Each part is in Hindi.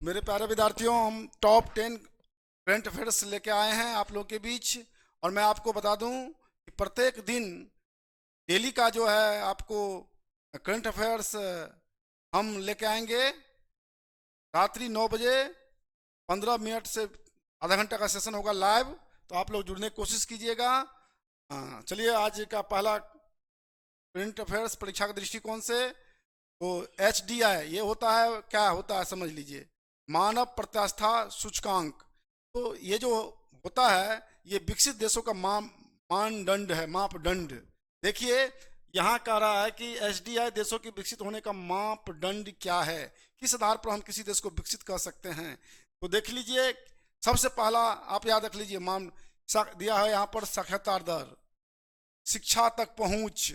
मेरे प्यारे विद्यार्थियों, हम टॉप 10 करंट अफेयर्स लेके आए हैं आप लोग के बीच। और मैं आपको बता दूं कि प्रत्येक दिन डेली का जो है आपको करंट अफेयर्स हम लेके आएंगे। रात्रि 9 बजे 15 मिनट से आधा घंटा का सेशन होगा लाइव। तो आप लोग जुड़ने की कोशिश कीजिएगा। चलिए, आज का पहला करंट अफेयर्स परीक्षा के दृष्टिकोण से तो HDI ये होता है, क्या होता है समझ लीजिए। मानव प्रत्यास्था सूचकांक। तो ये जो होता है ये विकसित देशों का मानदंड है, मापदंड। देखिए, यहाँ कह रहा है कि HDI देशों के विकसित होने का मापदंड क्या है, किस आधार पर हम किसी देश को विकसित कर सकते हैं। तो देख लीजिए, सबसे पहला आप याद रख लीजिए, दिया है यहाँ पर साक्षरता दर, शिक्षा तक पहुंच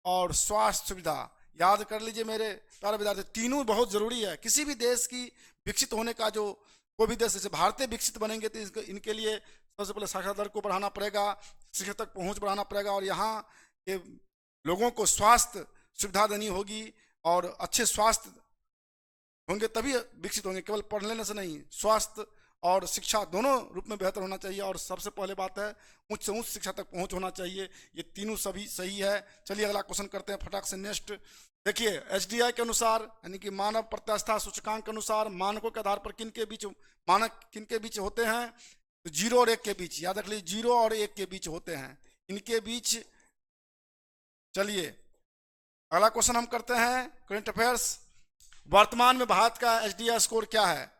और स्वास्थ्य सुविधा। याद कर लीजिए मेरे प्यारे विद्यार्थी, तीनों बहुत जरूरी है किसी भी देश की विकसित होने का। जो कोई भी देश, जैसे भारतीय विकसित बनेंगे तो इनके लिए सबसे पहले साक्षरता दर को बढ़ाना पड़ेगा, शिक्षा तक पहुंच बढ़ाना पड़ेगा, और यहाँ के लोगों को स्वास्थ्य सुविधा देनी होगी। और अच्छे स्वास्थ्य होंगे तभी विकसित होंगे, केवल पढ़ लेने से नहीं। स्वास्थ्य और शिक्षा दोनों रूप में बेहतर होना चाहिए। और सबसे पहले बात है, उच्च से उच्च शिक्षा तक पहुंच होना चाहिए। ये तीनों सभी सही है। चलिए अगला क्वेश्चन करते हैं फटाक से। नेक्स्ट देखिए, HDI के अनुसार यानी कि मानव प्रत्यास्था सूचकांक के अनुसार मानकों के आधार पर किन के बीच मानक किन के बीच होते हैं, तो 0 और 1 के बीच। याद रख लीजिए, 0 और 1 के बीच होते हैं, इनके बीच। चलिए अगला क्वेश्चन हम करते हैं करंट अफेयर्स। वर्तमान में भारत का HDI स्कोर क्या है?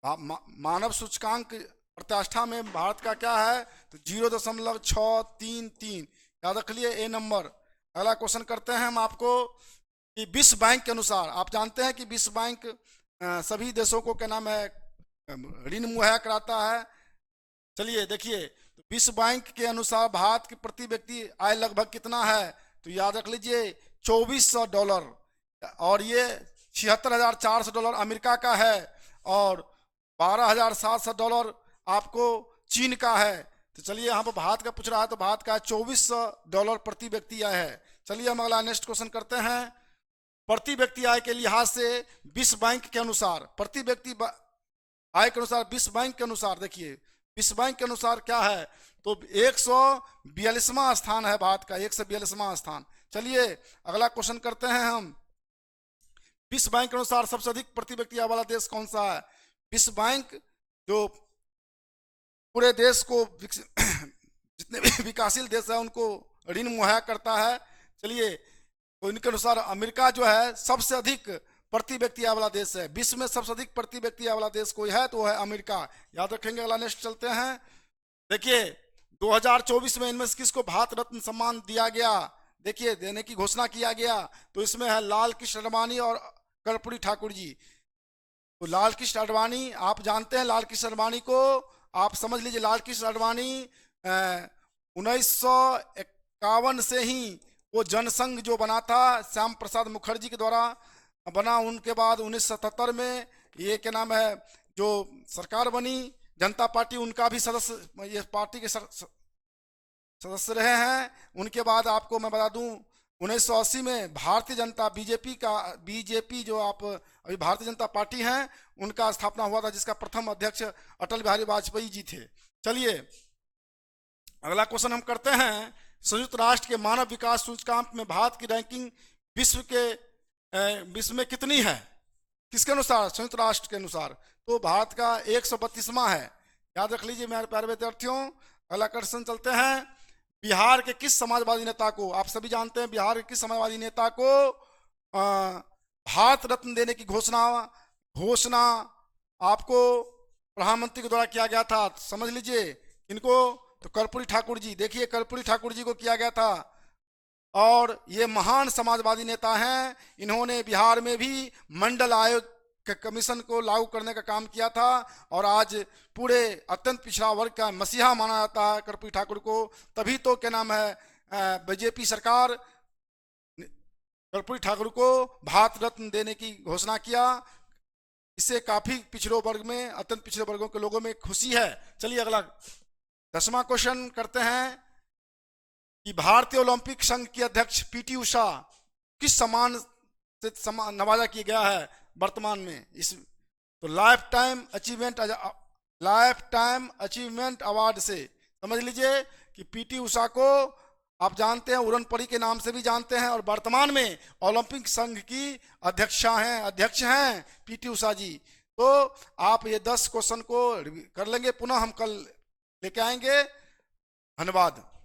मानव सूचकांक प्रतिष्ठा में भारत का क्या है, तो 0.633। याद रख लिए, ए नंबर। अगला क्वेश्चन करते हैं हम आपको कि विश्व बैंक के अनुसार, आप जानते हैं कि विश्व बैंक सभी देशों को क्या नाम है ऋण मुहैया कराता है। चलिए देखिए, तो विश्व बैंक के अनुसार भारत की प्रति व्यक्ति आय लगभग कितना है, तो याद रख लीजिए $2400। और ये $76,400 अमेरिका का है, और $12,700 आपको चीन का है। तो चलिए, यहाँ पर भारत का पूछ रहा है, तो भारत का $2400 प्रति व्यक्ति आय है। चलिए हम अगला नेक्स्ट क्वेश्चन करते हैं। प्रति व्यक्ति आय के लिहाज से विश्व बैंक के अनुसार, प्रति व्यक्ति आय के अनुसार विश्व बैंक के अनुसार, देखिए विश्व बैंक के अनुसार क्या है, तो 142वां स्थान है भारत का, 142वां स्थान। चलिए अगला क्वेश्चन करते हैं हम। विश्व बैंक के अनुसार सबसे अधिक प्रति व्यक्ति आय वाला देश कौन सा है? विश्व बैंक जो पूरे देश को जितने भी विकासशील देश है उनको ऋण मुहैया करता है। चलिए, तो इनके अनुसार अमेरिका जो है सबसे अधिक प्रति व्यक्ति आय वाला देश है। विश्व में सबसे अधिक प्रति व्यक्ति आय वाला देश कोई है तो वो है अमेरिका। याद रखेंगे। अगला नेक्स्ट चलते हैं। देखिए 2024 में इनमें से किसको भारत रत्न सम्मान दिया गया? देखिए, देने की घोषणा किया गया, तो इसमें है लाल कृष्ण आडवाणी और कर्पूरी ठाकुर जी। तो लाल कृष्ण आडवाणी, आप जानते हैं लाल कृष्ण आडवाणी को, आप समझ लीजिए लाल कृष्ण आडवाणी 1951 से ही वो जनसंघ जो बना था श्याम प्रसाद मुखर्जी के द्वारा बना। उनके बाद 1977 में ये क्या नाम है जो सरकार बनी जनता पार्टी, उनका भी सदस्य ये पार्टी के सदस्य रहे हैं। उनके बाद आपको मैं बता दूं 1980 में भारतीय जनता बीजेपी जो आप अभी भारतीय जनता पार्टी है उनका स्थापना हुआ था, जिसका प्रथम अध्यक्ष अटल बिहारी वाजपेयी जी थे। चलिए अगला क्वेश्चन हम करते हैं। संयुक्त राष्ट्र के मानव विकास सूचकांक में भारत की रैंकिंग विश्व में कितनी है? किसके अनुसार? संयुक्त राष्ट्र के अनुसार। तो भारत का 132वां है। याद रख लीजिए मेरे प्यारे विद्यार्थियों। अगला क्वेश्चन चलते हैं। बिहार के किस समाजवादी नेता को, आप सभी जानते हैं बिहार के किस समाजवादी नेता को भारत रत्न देने की घोषणा आपको प्रधानमंत्री के द्वारा किया गया था? समझ लीजिए इनको, तो कर्पूरी ठाकुर जी। देखिए कर्पूरी ठाकुर जी को किया गया था, और ये महान समाजवादी नेता हैं। इन्होंने बिहार में भी मंडल आयोग के कमीशन को लागू करने का काम किया था, और आज पूरे अत्यंत पिछड़ा वर्ग का मसीहा माना जाता है कर्पूरी ठाकुर को। तभी तो क्या नाम है बीजेपी सरकार कर्पूरी ठाकुर को भारत रत्न देने की घोषणा किया। इससे काफी पिछड़ों वर्ग में, अत्यंत पिछड़े वर्गों के लोगों में खुशी है। चलिए अगला 10वां क्वेश्चन करते हैं कि भारतीय ओलंपिक संघ की अध्यक्ष PT उषा किस सम्मान से नवाजा किया गया है वर्तमान में? इस तो लाइफ टाइम अचीवमेंट अवार्ड से समझ लीजिए कि पीटी उषा को आप जानते हैं, उड़न परी के नाम से भी जानते हैं, और वर्तमान में ओलंपिक संघ की अध्यक्ष हैं पीटी उषा जी। तो आप ये 10 क्वेश्चन को कर लेंगे, पुनः हम कल लेके आएंगे। धन्यवाद।